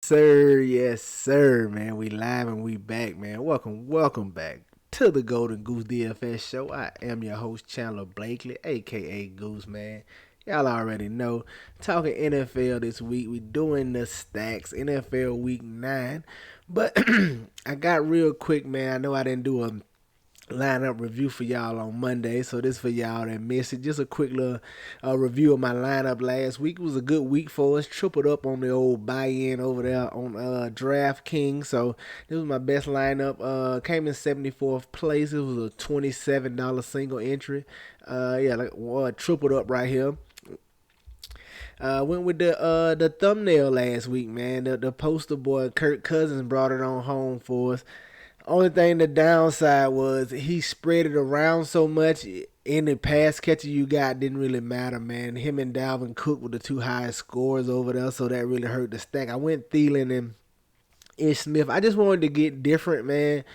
Sir, yes, sir, man. We live and we back, man. Welcome back to the Golden Goose DFS show. I am your host, Chandler Blakely, aka Goose, man. Y'all already know. Talking NFL this week. We doing the stacks, NFL Week 9. But I got real quick, man. I know I didn't do a lineup review for y'all on Monday, so this for y'all that missed it. Just a quick little review of my lineup last week. It was a good week for us. Tripled up on the old buy-in over there on DraftKings. So this was my best lineup. Came in 74th place. It was a $27 single entry. Tripled up right here. Went with the thumbnail last week, man. The poster boy Kirk Cousins brought it on home for us. Only thing the downside was he spread it around so much. Any pass catcher you got didn't really matter, man. Him and Dalvin Cook were the two highest scores over there, so that really hurt the stack. I went Thielen and Ish Smith. I just wanted to get different, man.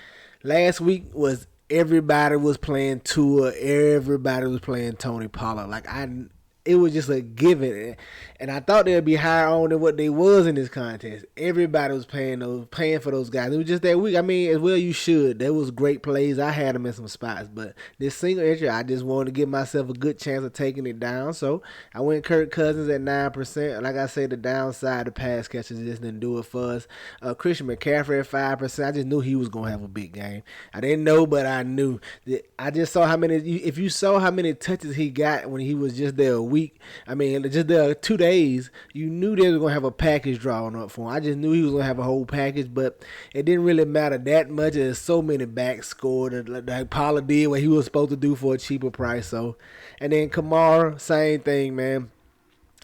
Last week was everybody was playing Tua, everybody was playing Tony Pollard. It was just a given, and I thought they'd be higher on than what they was in this contest. Everybody was paying for those guys. It was just that week. I mean, as well you should. There was great plays. I had them in some spots, but this single entry, I just wanted to give myself a good chance of taking it down. So I went Kirk Cousins at 9%. Like I said, the downside, the pass catchers just didn't do it for us. Christian McCaffrey at 5%. I just knew he was gonna have a big game. I didn't know, but I knew. I just saw how many. If you saw how many touches he got when he was just there a week. I mean, just there 2 days, you knew they were going to have a package drawn up for him. I just knew he was going to have a whole package, but it didn't really matter that much. There's so many backs scored like Pollard did what he was supposed to do for a cheaper price. So, and then Kamara, same thing, man.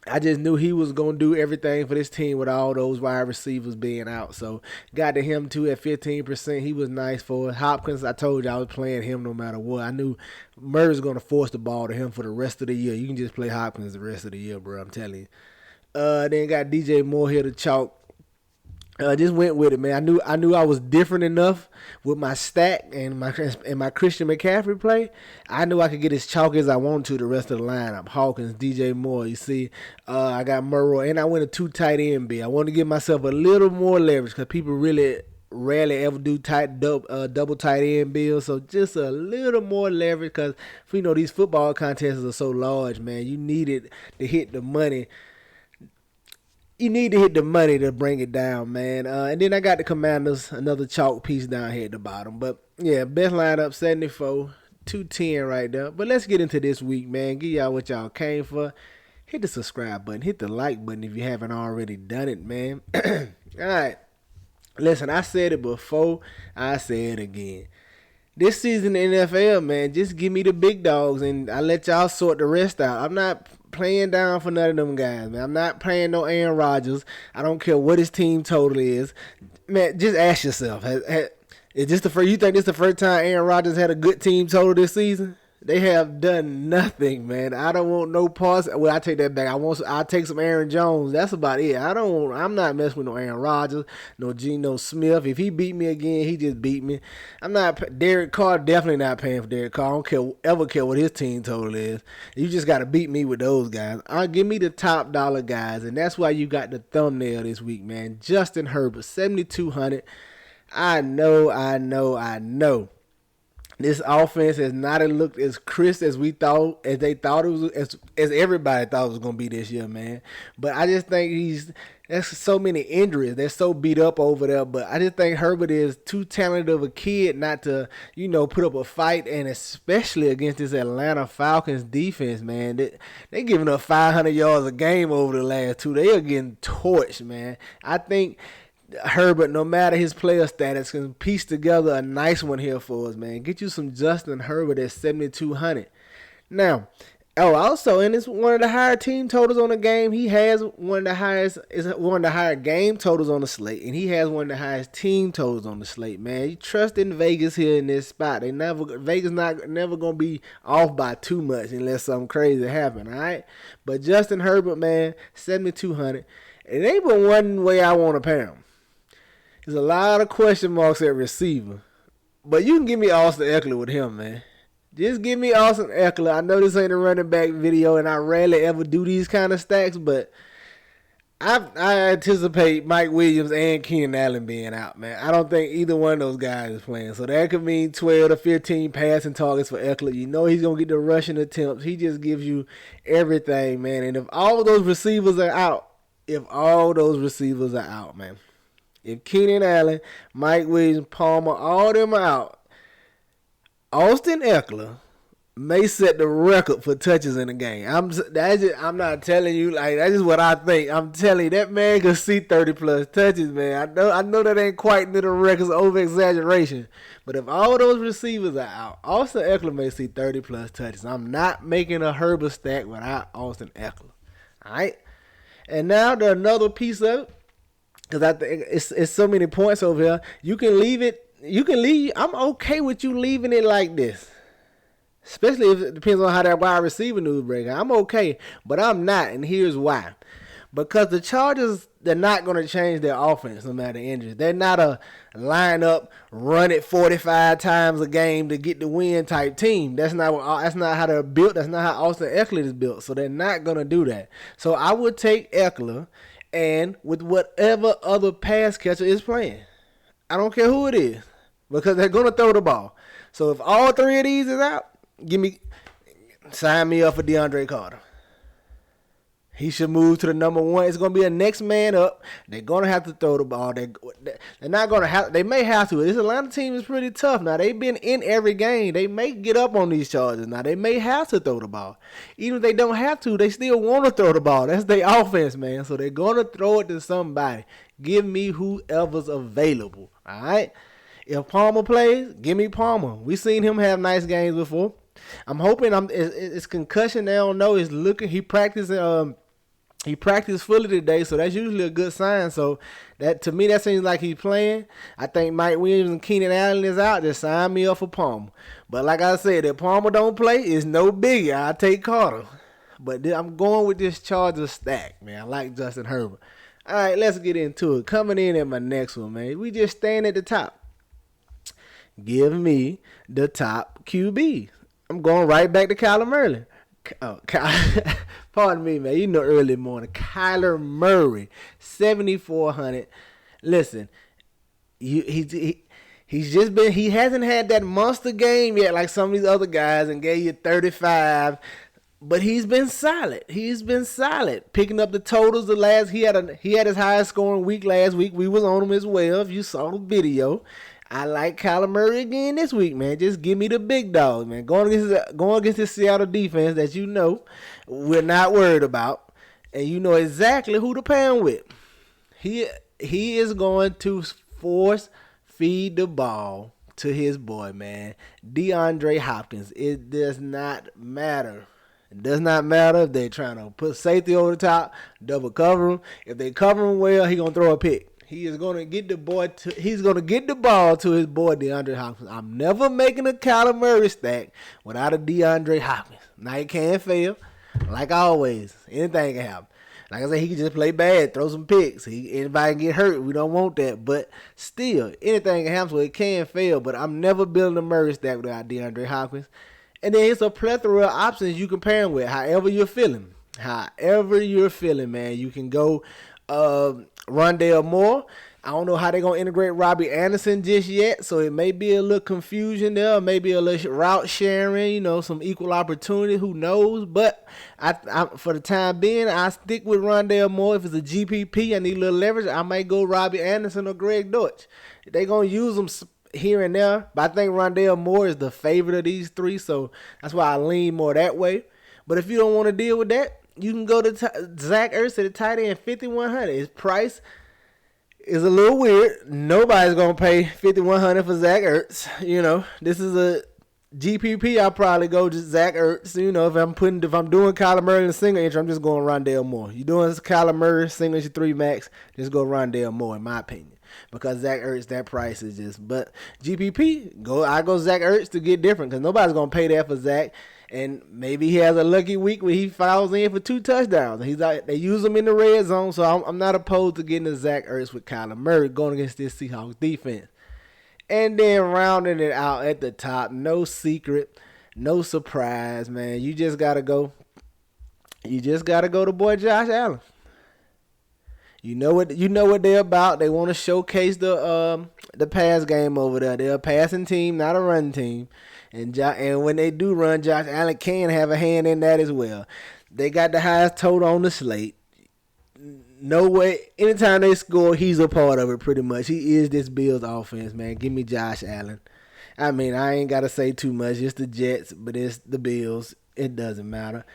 I just knew he was going to do everything for this team with all those wide receivers being out. So, got to him too at 15%. He was nice for it. Hopkins, I told you I was playing him no matter what. I knew Murray's going to force the ball to him for the rest of the year. You can just play Hopkins the rest of the year, bro. I'm telling you. Then got DJ Moore here to chalk. Just went with it, man. I knew I was different enough with my stack and my Christian McCaffrey play. I knew I could get as chalky as I wanted to the rest of the lineup. Hawkins, DJ Moore. You see, I got Murrow, and I went a 2 tight end B. I wanted to give myself a little more leverage because people really rarely ever do double tight end bills. So just a little more leverage because these football contests are so large, man. You needed to hit the money. You need to hit the money to bring it down, man. And then I got the Commanders, another chalk piece down here at the bottom. But, yeah, best lineup, 74, 210 right there. But let's get into this week, man. Give y'all what y'all came for. Hit the subscribe button. Hit the like button if you haven't already done it, man. All right. Listen, I said it before. I say it again. This season in the NFL, man, just give me the big dogs, and I let y'all sort the rest out. I'm not playing down for none of them guys, man. I'm not playing no Aaron Rodgers. I don't care what his team total is. Man, just ask yourself, is this you think this is the first time Aaron Rodgers had a good team total this season? They have done nothing, man. I don't want no parts. Well, I take that back. I'll take some Aaron Jones. That's about it. I'm not messing with no Aaron Rodgers, no Geno Smith. If he beat me again, he just beat me. I'm not Derek Carr. Definitely not paying for Derek Carr. I don't ever care what his team total is. You just got to beat me with those guys. Give me the top dollar guys, and that's why you got the thumbnail this week, man. Justin Herbert, 7,200. I know. This offense has not looked as crisp as they thought it was, as everybody thought it was going to be this year, man. But I just think there's so many injuries. They're so beat up over there. But I just think Herbert is too talented of a kid not to, put up a fight, and especially against this Atlanta Falcons defense, man. They're giving up 500 yards a game over the last 2. They are getting torched, man. I think Herbert, no matter his player status, can piece together a nice one here for us, man. Get you some Justin Herbert at 7,200. Now, also, and it's one of the higher team totals on the game. He has one of the higher game totals on the slate, and he has one of the highest team totals on the slate, man. You trust in Vegas here in this spot. Vegas never gonna be off by too much unless something crazy happen, all right? But Justin Herbert, man, 7,200. It ain't but one way I want to pay him. There's a lot of question marks at receiver. But you can give me Austin Eckler with him, man. Just give me Austin Eckler. I know this ain't a running back video, and I rarely ever do these kind of stacks, but I anticipate Mike Williams and Keenan Allen being out, man. I don't think either one of those guys is playing. So that could mean 12 to 15 passing targets for Eckler. You know he's going to get the rushing attempts. He just gives you everything, man. And if all those receivers are out, man. If Keenan Allen, Mike Williams, Palmer, all them are out, Austin Eckler may set the record for touches in the game. I'm not telling you, like, that's just what I think. I'm telling you, that man can see 30 plus touches, man. I know that ain't quite near the records, over exaggeration. But if all those receivers are out, Austin Eckler may see 30 plus touches. I'm not making a Herbert stack without Austin Eckler. Alright? And now there's another piece of it, because I think it's so many points over here. You can leave it. I'm okay with you leaving it like this. Especially if it depends on how that wide receiver news breaks. I'm okay, but I'm not, and here's why. Because the Chargers, they're not going to change their offense no matter the injuries. They're not a line up, run it 45 times a game to get the win type team. That's not how they're built. That's not how Austin Eckler is built. So they're not going to do that. So I would take Eckler and with whatever other pass catcher is playing. I don't care who it is, because they're going to throw the ball. So if all three of these is out, sign me up for DeAndre Carter. He should move to the number one. It's going to be a next man up. They're going to have to throw the ball. They're not going to have. They may have to. This Atlanta team is pretty tough. Now, they've been in every game. They may get up on these Chargers. Now, they may have to throw the ball. Even if they don't have to, they still want to throw the ball. That's their offense, man. So they're going to throw it to somebody. Give me whoever's available. All right? If Palmer plays, give me Palmer. We've seen him have nice games before. I'm hoping it's concussion. They don't know. He practiced fully today, so that's usually a good sign. So that, to me, that seems like he's playing. I think Mike Williams and Keenan Allen is out. Just sign me up for Palmer. But like I said, if Palmer don't play, it's no biggie. I'll take Carter. But I'm going with this Chargers stack, man. I like Justin Herbert. All right, let's get into it. Coming in at my next one, man. We just stand at the top. Give me the top QB. I'm going right back to Kyler Murray. Pardon me, man. You know, early morning. Kyler Murray, 7,400. Listen, he's just been. He hasn't had that monster game yet, like some of these other guys, and gave you 35. But he's been solid. Picking up the totals. He had his highest scoring week last week. We was on him as well. If you saw the video. I like Kyler Murray again this week, man. Just give me the big dog, man. Going against this Seattle defense that you know we're not worried about, and you know exactly who to pound with. He is going to force feed the ball to his boy, man, DeAndre Hopkins. It does not matter. It does not matter if they're trying to put safety over the top, double cover him. If they cover him well, he's gonna throw a pick. He is going to get the ball to his boy DeAndre Hopkins. I'm never making a Kyler Murray stack without a DeAndre Hopkins. Now he can't fail. Like always, anything can happen. Like I said, he can just play bad, throw some picks. Anybody can get hurt. We don't want that. But still, anything can happen, so it can fail. But I'm never building a Murray stack without DeAndre Hopkins. And then it's a plethora of options you can pair him with, however you're feeling. Man. You can go Rondale Moore. I don't know how they're going to integrate Robbie Anderson just yet, so it may be a little confusion there, maybe a little route sharing, some equal opportunity, who knows. But I for the time being, I stick with Rondale Moore. If it's a GPP, I need a little leverage, I might go Robbie Anderson or Greg Dortch. They're going to use them here and there, but I think Rondale Moore is the favorite of these three, so that's why I lean more that way. But if you don't want to deal with that, you can go to Zach Ertz at the tight end, 5,100. His price is a little weird. Nobody's gonna pay 5,100 for Zach Ertz. This is a GPP. I'll probably go just Zach Ertz. If I'm doing Kyler Murray in a single entry, I'm just going Rondale Moore. You're doing Kyler Murray single entry 3 max, just go Rondale Moore in my opinion. Because Zach Ertz, that price is just. But GPP, I go Zach Ertz to get different, because nobody's gonna pay that for Zach. And maybe he has a lucky week where he fouls in for 2 touchdowns. They use him in the red zone, so I'm not opposed to getting a Zach Ertz with Kyler Murray going against this Seahawks defense. And then rounding it out at the top, no secret, no surprise, man. You just gotta go to boy Josh Allen. You know what they're about. They want to showcase the pass game over there. They're a passing team, not a run team. And when they do run, Josh Allen can have a hand in that as well. They got the highest total on the slate. No way. Anytime they score, he's a part of it pretty much. He is this Bills offense, man. Give me Josh Allen. I mean, I ain't got to say too much. It's the Jets, but it's the Bills. It doesn't matter.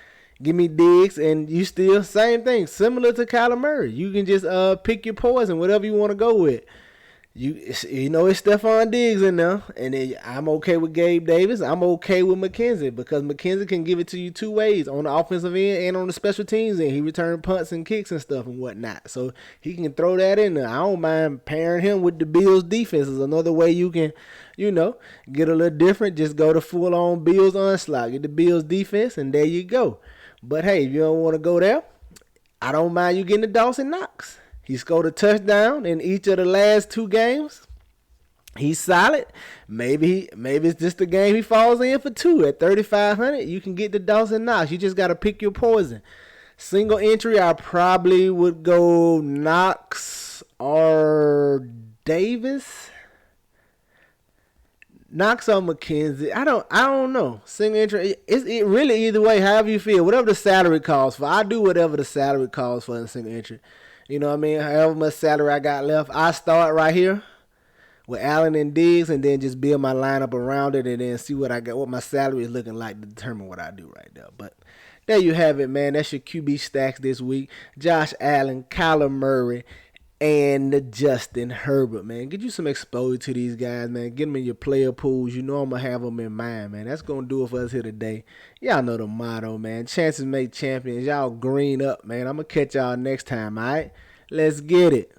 Give me Diggs, and you still, same thing. Similar to Kyler Murray. You can just pick your poison, whatever you want to go with. It's Stephon Diggs in there, and then I'm okay with Gabe Davis. I'm okay with McKenzie because McKenzie can give it to you two ways, on the offensive end and on the special teams end. He returned punts and kicks and stuff and whatnot, so he can throw that in there. I don't mind pairing him with the Bills defense. Is another way you can, get a little different. Just go to full-on Bills onslaught. Get the Bills defense, and there you go. But hey, if you don't want to go there, I don't mind you getting the Dawson Knox. He scored a touchdown in each of the last two games. He's solid. Maybe it's just the game he falls in for two at 3,500. You can get the Dawson Knox. You just got to pick your poison. Single entry, I probably would go Knox or Davis. Knox or McKenzie. I don't know. Single entry. It really either way, however you feel. Whatever the salary calls for. I do whatever the salary calls for in single entry. You know what I mean? However much salary I got left, I start right here with Allen and Diggs, and then just build my lineup around it, and then see what I got, what my salary is looking like to determine what I do right there. But there you have it, man. That's your QB stacks this week. Josh Allen, Kyler Murray, and Justin Herbert, man. Get you some exposure to these guys, man. Get them in your player pools. You know I'm going to have them in mind, man. That's going to do it for us here today. Y'all know the motto, man. Chances make champions. Y'all green up, man. I'm going to catch y'all next time, all right? Let's get it.